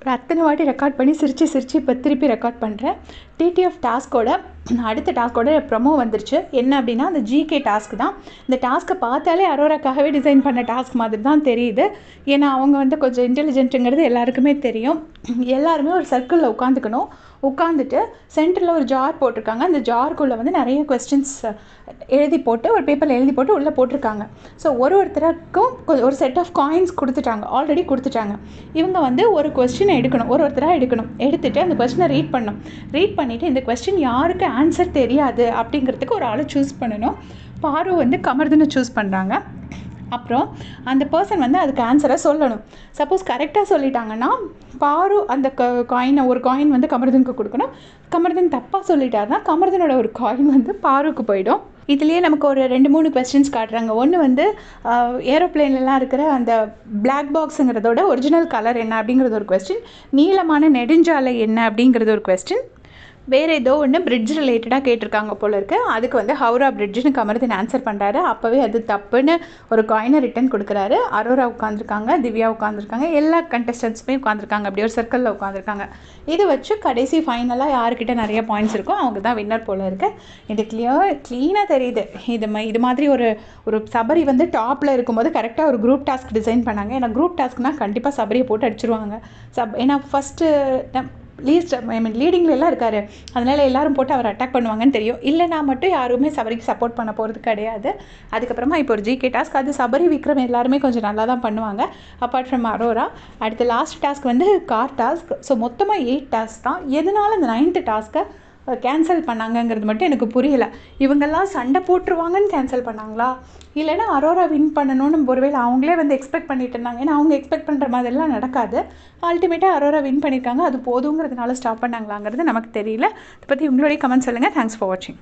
ஒரு அத்தனை வாட்டி ரெக்கார்ட் பண்ணி சிரித்து இப்போ திருப்பி ரெக்கார்ட் பண்ணுறேன். டிடிஎஃப் டாஸ்க்கோட அடுத்த டாஸ்க்கோட ப்ரொமோ வந்துருச்சு. என்ன அப்படின்னா அந்த ஜிகே டாஸ்க் தான். இந்த டாஸ்க்கை பார்த்தாலே அரோராக்காகவே டிசைன் பண்ண டாஸ்க் மாதிரி தான் தெரியுது. ஏன்னா அவங்க வந்து கொஞ்சம் இன்டெலிஜென்ட்டுங்கிறது எல்லாருக்குமே தெரியும். எல்லாருமே ஒரு சர்க்கிளில் உட்காந்துக்கணும். உட்காந்துட்டு சென்டரில் ஒரு ஜார் போட்டிருக்காங்க. அந்த ஜாருக்குள்ளே வந்து நிறைய கொஸ்டின்ஸ் எழுதி போட்டு ஒரு பேப்பரில் எழுதி போட்டு உள்ளே போட்டிருக்காங்க. ஸோ ஒருத்தருக்கும் ஒரு செட் ஆஃப் காயின்ஸ் ஆல்ரெடி கொடுத்துட்டாங்க. இவங்க வந்து ஒரு கொஸ்டினை எடுக்கணும், ஒருத்தராக எடுக்கணும். எடுத்துகிட்டு அந்த கொஸ்டினை ரீட் பண்ணிவிட்டு இந்த கொஸ்டின் யாருக்கு ஆன்சர் தெரியாது அப்படிங்கிறதுக்கு ஒரு ஆளை சூஸ் பண்ணணும். பாரு வந்து கமர்துன்னு சூஸ் பண்ணுறாங்க. அப்புறம் அந்த பர்சன் வந்து அதுக்கு ஆன்சரை சொல்லணும். சப்போஸ் கரெக்டாக சொல்லிட்டாங்கன்னா பாரு அந்த ஒரு காயின் வந்து கமர்தனுக்கு கொடுக்கணும். கமர்தன் தப்பாக சொல்லிட்டாருன்னா கமர்தனோட ஒரு காயின் வந்து பாருக்கு போயிடும். இதுலேயே நமக்கு ஒரு 2-3 கொஸ்டின்ஸ் காட்டுறாங்க. ஒன்று வந்து ஏரோப்ளேன்லாம் இருக்கிற அந்த பிளாக் பாக்ஸுங்கிறதோட ஒரிஜினல் கலர் என்ன அப்படிங்கிறது ஒரு கொஸ்டின். நீளமான நெடுஞ்சாலை என்ன அப்படிங்கிறது ஒரு கொஸ்டின். வேறு ஏதோ ஒன்று பிரிட்ஜ் ரிலேட்டடாக கேட்டிருக்காங்க போல இருக்குது. அதுக்கு வந்து ஹவுரா பிரிட்ஜுன்னு கமர்தன் ஆன்சர் பண்ணுறாரு. அப்போவே அது தப்புன்னு ஒரு காயினை ரிட்டன் கொடுக்குறாரு. அரோரா உட்காந்துருக்காங்க, திவ்யா உட்காந்துருக்காங்க, எல்லா கண்டஸ்டன்ஸுமே உட்காந்துருக்காங்க. அப்படி ஒரு சர்க்கிளில் உட்காந்துருக்காங்க. இது வச்சு கடைசி ஃபைனலாக யாருக்கிட்ட நிறைய பாயிண்ட்ஸ் இருக்கோ அவங்க தான் வின்னர் போல் இருக்குது. இது க்ளீனாக தெரியுது. இது மாதிரி ஒரு சபரி வந்து டாப்பில் இருக்கும்போது கரெக்டாக ஒரு குரூப் டாஸ்க் டிசைன் பண்ணாங்க. ஏன்னா குரூப் டாஸ்க்னால் கண்டிப்பாக சபரியை போட்டு அடிச்சிருவாங்க. ஏன்னா ஃபஸ்ட்டு லீடிங்கில் எல்லாம் இருக்கார். அதனால் எல்லோரும் போட்டு அவர் அட்டாக் பண்ணுவாங்கன்னு தெரியும். இல்லைனா மட்டும் யாருமே சபரிக்கு சப்போர்ட் பண்ண போகிறது கிடையாது. அதுக்கப்புறமா இப்போ ஒரு ஜிகே டாஸ்க், அது சபரி விக்ரம் எல்லாருமே கொஞ்சம் நல்லா தான் பண்ணுவாங்க அப்பார்ட் ஃப்ரம் அரோரா. அடுத்த லாஸ்ட் டாஸ்க் வந்து கார் டாஸ்க். ஸோ மொத்தமாக 8 டாஸ்க் தான். எதனால் அந்த 9th டாஸ்க்கை கேன்சல் பண்ணாங்கங்கிறது மட்டும் எனக்கு புரியலை. இவங்கெல்லாம் சண்டை போட்டுருவாங்கன்னு கேன்சல் பண்ணாங்களா, இல்லைன்னா அரோரா வின் பண்ணணும்னு ஒருவேளை அவங்களே வந்து எக்ஸ்பெக்ட் பண்ணிட்டு இருந்தாங்க. ஏன்னா அவங்க எக்ஸ்பெக்ட் பண்ணுற மாதிரிலாம் நடக்காது. அல்டிமேட்டாக அரோரா வின் பண்ணியிருக்காங்க, அது போதுங்கிறதுனால ஸ்டாப் பண்ணாங்களாங்கிறது நமக்கு தெரியல. இதை பற்றி உங்களுடைய கமெண்ட் சொல்லுங்கள். தேங்க்ஸ் ஃபார் வாட்சிங்.